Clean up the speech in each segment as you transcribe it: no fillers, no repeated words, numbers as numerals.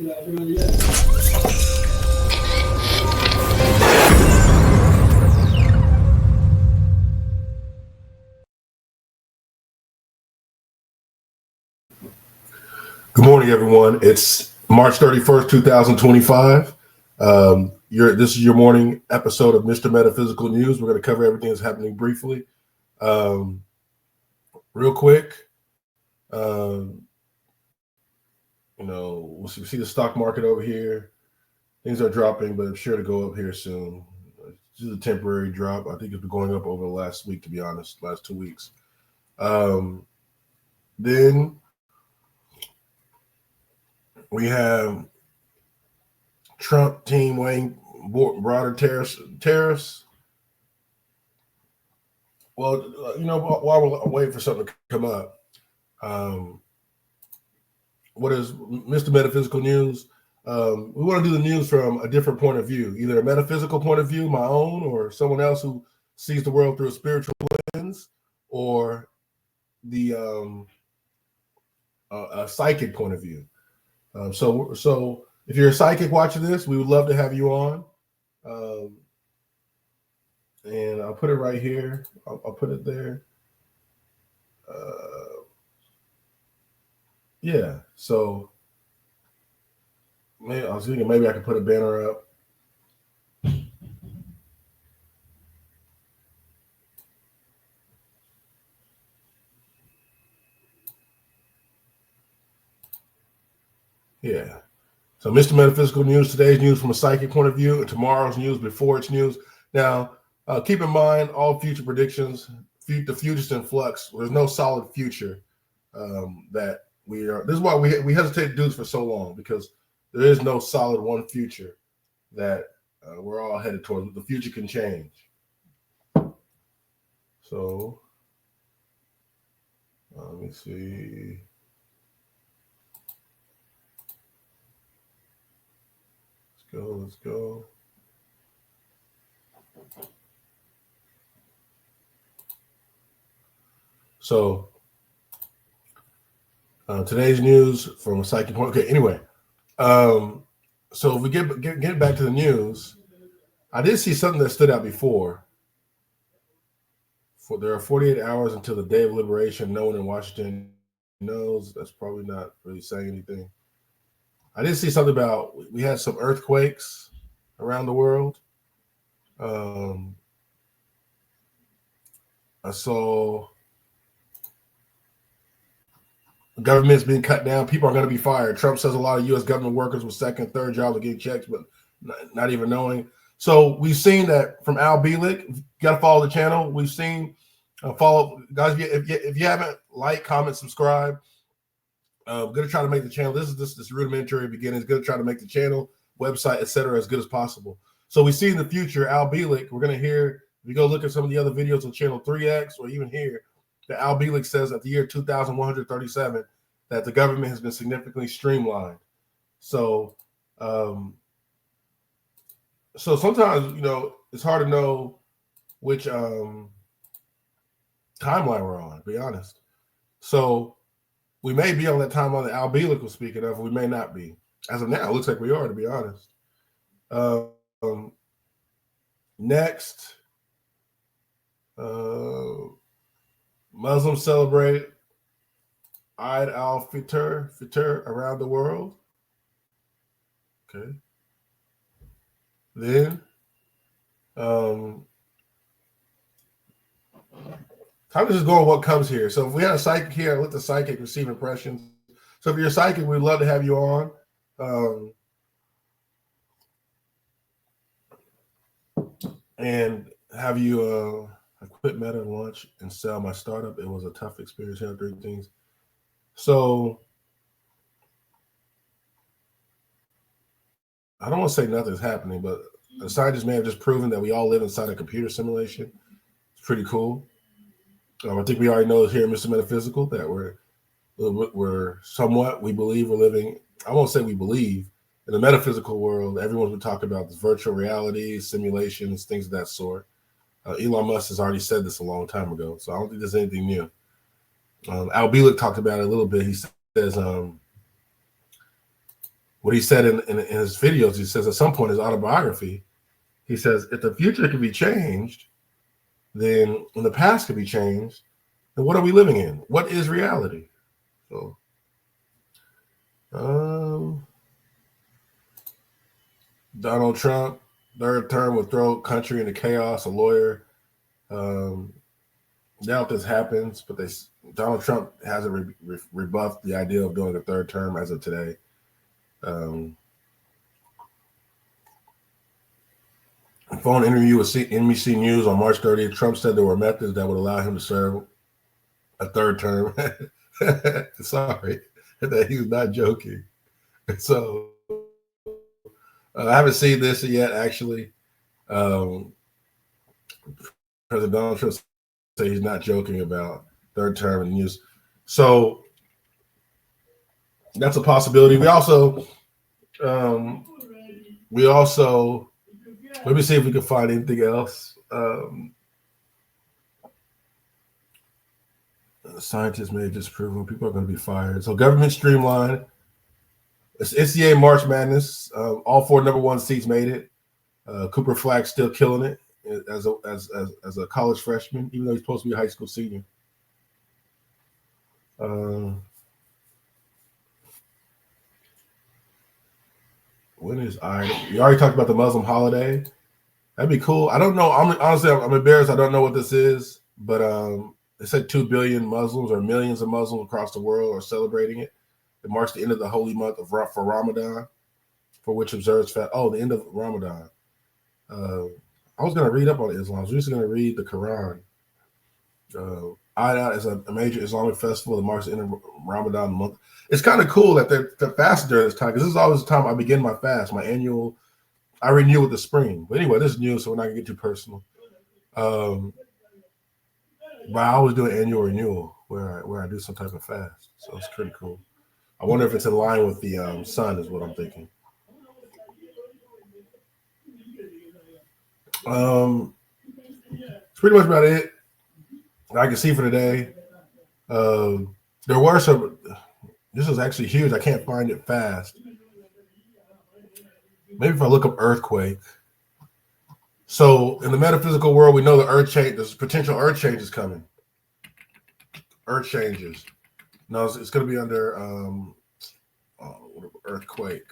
Good morning, everyone. It's March 31st, 2025. This is your morning episode of Mr. Metaphysical News. We're going to cover everything that's happening briefly. Real quick, we'll see the stock market over here. Things are dropping, but I'm sure to go up here soon. This is a temporary drop. I think it's been going up over the last week, to be honest, last 2 weeks. Then we have Trump team weighing broader tariffs. Well, while we're waiting for something to come up, what is Mr. Metaphysical News? We want to do the news from a different point of view, either a metaphysical point of view, my own, or someone else who sees the world through a spiritual lens, or the a psychic point of view. So if you're a psychic watching this, we would love to have you on. And I'll put it right here. I'll put it there. Yeah. So I was thinking maybe I could put a banner up. Yeah. So Mr. Metaphysical News, today's news from a psychic point of view, and tomorrow's news before its news. Now, keep in mind all future predictions, the future's in flux. There's no solid future that we are. This is why we hesitate to do this for so long, because there is no solid one future that we're all headed towards. The future can change. So let me see. Let's go. So today's news from a psychic point. Okay, anyway. So if we get back to the news, I did see something that stood out before. There are 48 hours until the day of liberation. No one in Washington knows. That's probably not really saying anything. I did see something about we had some earthquakes around the world. I saw the government's being cut down. People are going to be fired. Trump says a lot of U.S. government workers with second, third jobs are getting checks, but not even knowing. So we've seen that from Al Bielek. You got to follow the channel. We've seen follow guys. If you haven't, like, comment, subscribe. I'm going to try to make the channel. This is this rudimentary beginning. Going to try to make the channel, website, etc., as good as possible. So we see in the future, Al Bielek. We're going to hear. If you go look at some of the other videos on channel 3X, or even here, that Al Bielek says at the year 2137 that the government has been significantly streamlined. So, so sometimes it's hard to know which timeline we're on. To be honest, so. We may be on that timeline that Al Bielek was speaking of, or we may not be. As of now, it looks like we are, to be honest. Next, Muslims celebrate Eid al-Fitr around the world. Okay. Then, time to just go on what comes here. So if we had a psychic here, I'd let the psychic receive impressions. So if you're a psychic, we'd love to have you on. And have you I quit Meta and launch and sell my startup. It was a tough experience. Had three things. So I don't want to say nothing's happening, but a scientist may have just proven that we all live inside a computer simulation. It's pretty cool. I think we already know here, Mr. Metaphysical, that we're somewhat, we believe we're living. I won't say we believe. In the metaphysical world, everyone's been talking about this virtual reality, simulations, things of that sort. Elon Musk has already said this a long time ago, so I don't think there's anything new. Al Bielek talked about it a little bit. He says what he said in his videos. He says at some point in his autobiography, he says, if the future can be changed, then when the past can be changed, then what are we living in? What is reality? So, Donald Trump, third term will throw country into chaos. A lawyer doubt this happens, but Donald Trump hasn't rebuffed the idea of doing a third term as of today. Phone interview with NBC News on March 30th, Trump said there were methods that would allow him to serve a third term. Sorry, that he was not joking. So I haven't seen this yet, actually. President Donald Trump said he's not joking about third term and use. So that's a possibility. We also let me see if we can find anything else. Scientists may have disproven people are going to be fired. So government streamline. It's NCAA March Madness. All 4 number 1 seeds made it. Cooper Flag still killing it as a college freshman, even though he's supposed to be a high school senior. When is we already talked about the Muslim holiday. That'd be cool. I don't know. I'm embarrassed. I don't know what this is, but it said 2 billion Muslims or millions of Muslims across the world are celebrating it. It marks the end of the holy month for Ramadan, for which observes the end of Ramadan. I was going to read up on Islam. I was just going to read the Quran. Eid is a major Islamic festival that marks the end of Ramadan month. It's kind of cool that they're fasting during this time, because this is always the time I begin my fast, my annual. I renew with the spring. But anyway, this is new, so we're not going to get too personal. But I always do an annual renewal where I do some type of fast. So it's pretty cool. I wonder if it's in line with the sun is what I'm thinking. It's pretty much about it I can see for today. There were some. This is actually huge. I can't find it fast. Maybe if I look up earthquake. So in the metaphysical world, we know the earth change. There's potential earth changes coming. Earth changes. No, it's going to be under earthquake.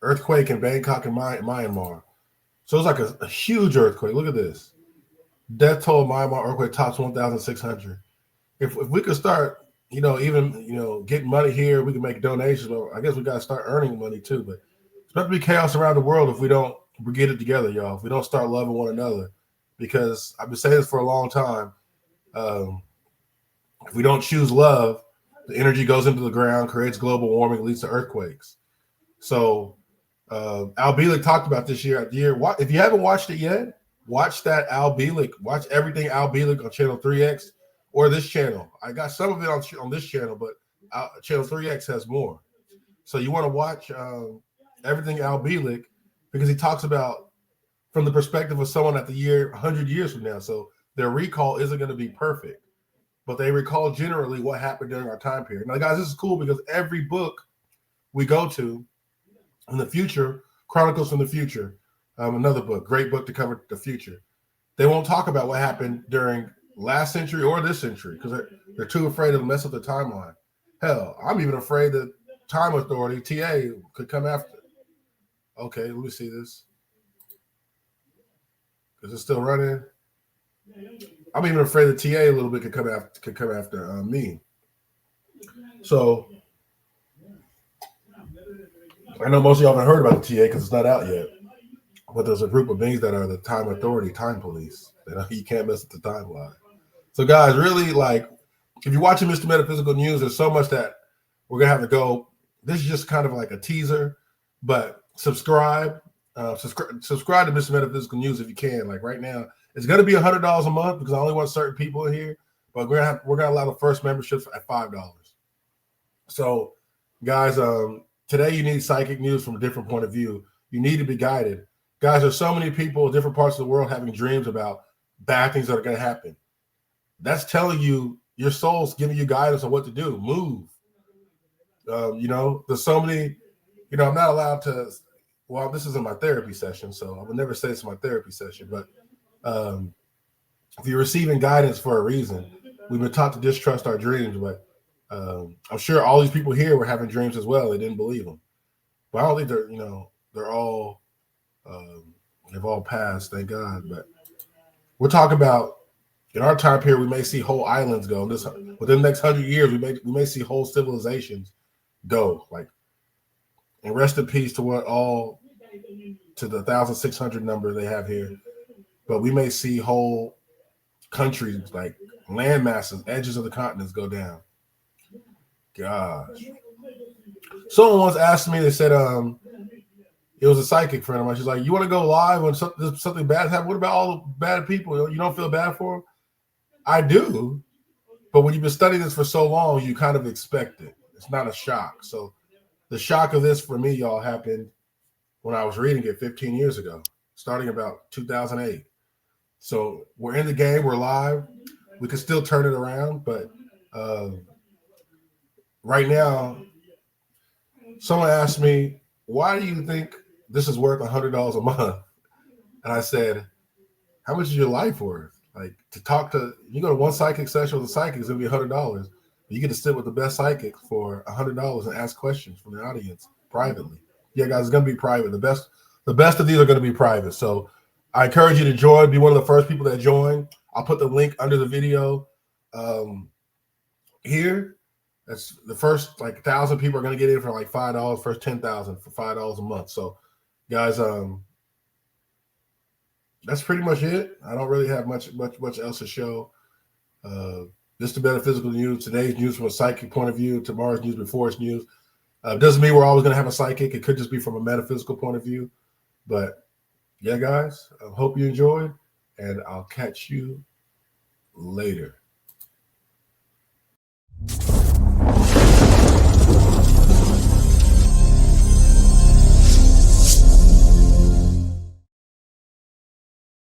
Earthquake in Bangkok and Myanmar. So it's like a huge earthquake. Look at this. Death toll Myanmar earthquake tops 1,600. If we could start, getting money here, we can make donations. Well, I guess we got to start earning money too. But it's about to be chaos around the world if we get it together, y'all. If we don't start loving one another, because I've been saying this for a long time. If we don't choose love, the energy goes into the ground, creates global warming, leads to earthquakes. So Al Bielek talked about this year. If you haven't watched it yet, watch that Al Bielek. Watch everything Al Bielek on Channel 3X or this channel. I got some of it on this channel, but Channel 3X has more. So you want to watch everything Al Bielek, because he talks about from the perspective of someone at the year 100 years from now. So their recall isn't going to be perfect, but they recall generally what happened during our time period. Now, guys, this is cool because every book we go to in the future, Chronicles from the Future, another book, great book to cover the future. They won't talk about what happened during last century or this century because they're too afraid to mess up the timeline. Hell, I'm even afraid that Time Authority, TA, could come after. Okay, let me see this. Is it still running? I'm even afraid that TA a little bit could come after me. So I know most of y'all haven't heard about the TA because it's not out yet. But there's a group of beings that are the Time Authority, Time Police. You can't mess with the timeline. So guys, really, if you're watching Mr. Metaphysical News, there's so much that we're gonna have to go. This is just kind of like a teaser, but subscribe to Mr. Metaphysical News if you can. Like right now, it's gonna be $100 a month because I only want certain people in here. But we're gonna allow the first memberships at $5. So, guys, today you need psychic news from a different point of view. You need to be guided. Guys, there's so many people in different parts of the world having dreams about bad things that are going to happen. That's telling you your soul's giving you guidance on what to do. Move. There's so many. I'm not allowed to. Well, this isn't my therapy session, so I would never say it's my therapy session. But um, if you're receiving guidance for a reason, we've been taught to distrust our dreams. But I'm sure all these people here were having dreams as well. They didn't believe them. But I don't think they're all they've all passed, thank God. But we're talking about in our time period, we may see whole islands go. Within the next 100 years, we may see whole civilizations go. Like, and rest in peace to the 1,600 number they have here. But we may see whole countries, like land masses, edges of the continents go down. Gosh. Someone once asked me, they said, it was a psychic friend of mine. She's like, "You want to go live when something bad happens? What about all the bad people? You don't feel bad for them?" I do, but when you've been studying this for so long, you kind of expect it. It's not a shock. So the shock of this for me, y'all, happened when I was reading it 15 years ago, starting about 2008. So we're in the game. We're live. We can still turn it around, but right now, someone asked me, "Why do you think this is worth $100 a month?" And I said, "How much is your life worth? Like, you go to one psychic session with a psychic, it's gonna be $100. You get to sit with the best psychic for $100 and ask questions from the audience privately. Yeah, guys, it's gonna be private. The best of these are gonna be private. So I encourage you to join. Be one of the first people that join. I'll put the link under the video here. That's the first 1,000 people are gonna get in for like $5. First 10,000 for $5 a month. So, guys, that's pretty much it. I don't really have much else to show. This is the Metaphysical news. Today's news from a psychic point of view. Tomorrow's news before it's news. Doesn't mean we're always going to have a psychic. It could just be from a metaphysical point of view. But yeah, guys, I hope you enjoyed, and I'll catch you later.